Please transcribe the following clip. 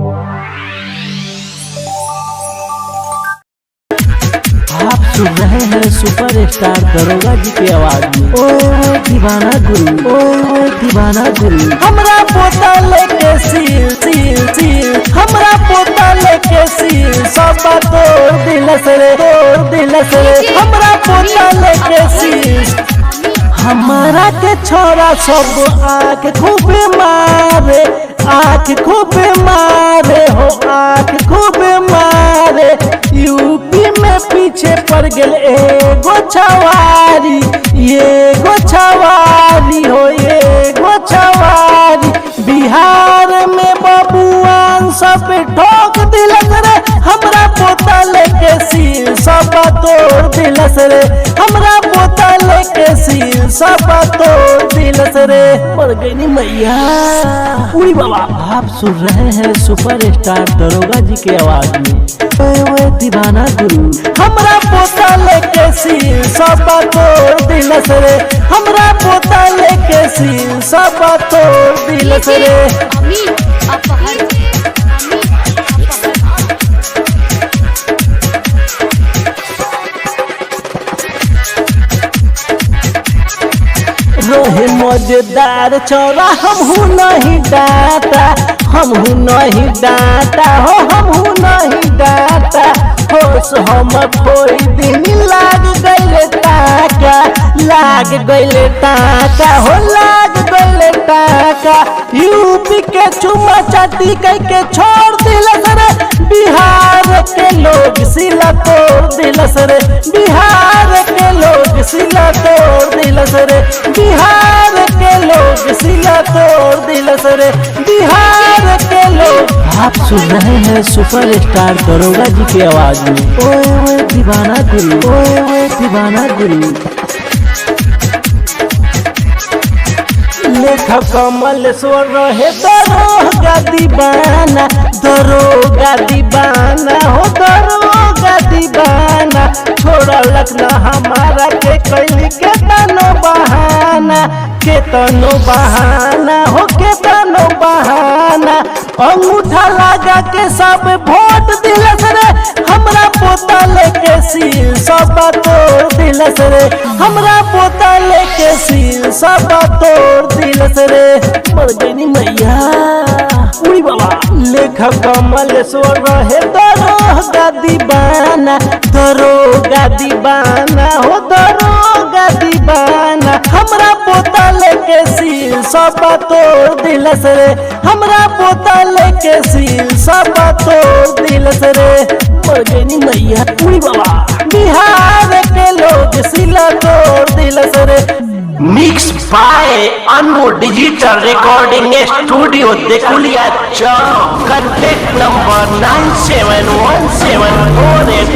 आप सुन रहे हैं सुपरस्टार दरोगा जी की आवाज में। ओए दीवाना गुरु, ओए दीवाना गुरु। हमरा पोता लेके सील सील सील, हमरा पोता लेके सील, सब तोड़ दिलस रे, तोड़ दिलस रे। हमरा पोता लेके सील, हमारा के छोरा सब आँख खूब मारे, आँख खूब मारे हो, आँख खूब मारे। यूपी में पीछे पड़ गए एगो छवारी, ये गो छवारी हो, ये गो छवारी। बिहार में बबुआन सब ठोक दिलस रे, हमरा पोता लेके सील, सब तोड़ दिलस रे। हमरा पोता लेके सील, सब तोड़ दिलस रे। मर गई नी मैया। उड़ी बाबा। आप सुन रहे हैं सुपरस्टार दरोगा जी की आवाज में। ओए दीवाना गुरु, हमरा पोता लेके सील, सब तोड़ दिलस रे। हमरा पोता लेके सील, सब तोड़ दिलस रे। रोहे मजेदार छोरा हमहू नहीं डाटा, हमहू नहीं डाटा हो, हमहू नहीं डाटा। होश हम कोई दिन लाग गइले टाका, लाग गइले टाका हो, लाग गइले टाका। यूपी के चुमा चाटी कह के छोड़ दिलस रे, बिहार के लोग सिला तोड़ दिलस रे। बिहार के लोग सिला तोड़ दिलस रे, बिहार के लोग सिला तोड़ दिलस रे, बिहार के लोग। आप सुन रहे हैं सुपरस्टार दरोगा जी की आवाज में। ओए दीवाना गुरु, ओए दीवाना गुरु। लेखक कमलेश्वर रहे दरोगा दीवाना, दरोगा दीवाना हो, दरोगा दीवाना। छोड़ा लखना हमारा के कैली के तनो बहाना, के तनो बहाना हो, के तनो बहाना। अंगूठा लगा के सब वोट दिलस रे, हमरा पोता लेके सील, सब तोड़ दिलस रे। हमरा पोता लेके सील, सब तोड़ दिलस रे। मर गई नी मैया। उड़ी बाबा। लेखक कमलेश्वर रहे दरोगा दीवाना, दरोगा दीवाना हो, दरोगा दीवाना। हमरा पोता लेके सील, सब तोड़ दिलस रे। हमरा पोता लेके सील, सब तोड़ दिलस रे। मर गई नी मैया। उड़ी बाबा। बिहार के लोग सिला तोड़ दिलस रे। Mix by Anu digital recording studio Dekuliya Chowk. Contact number 971748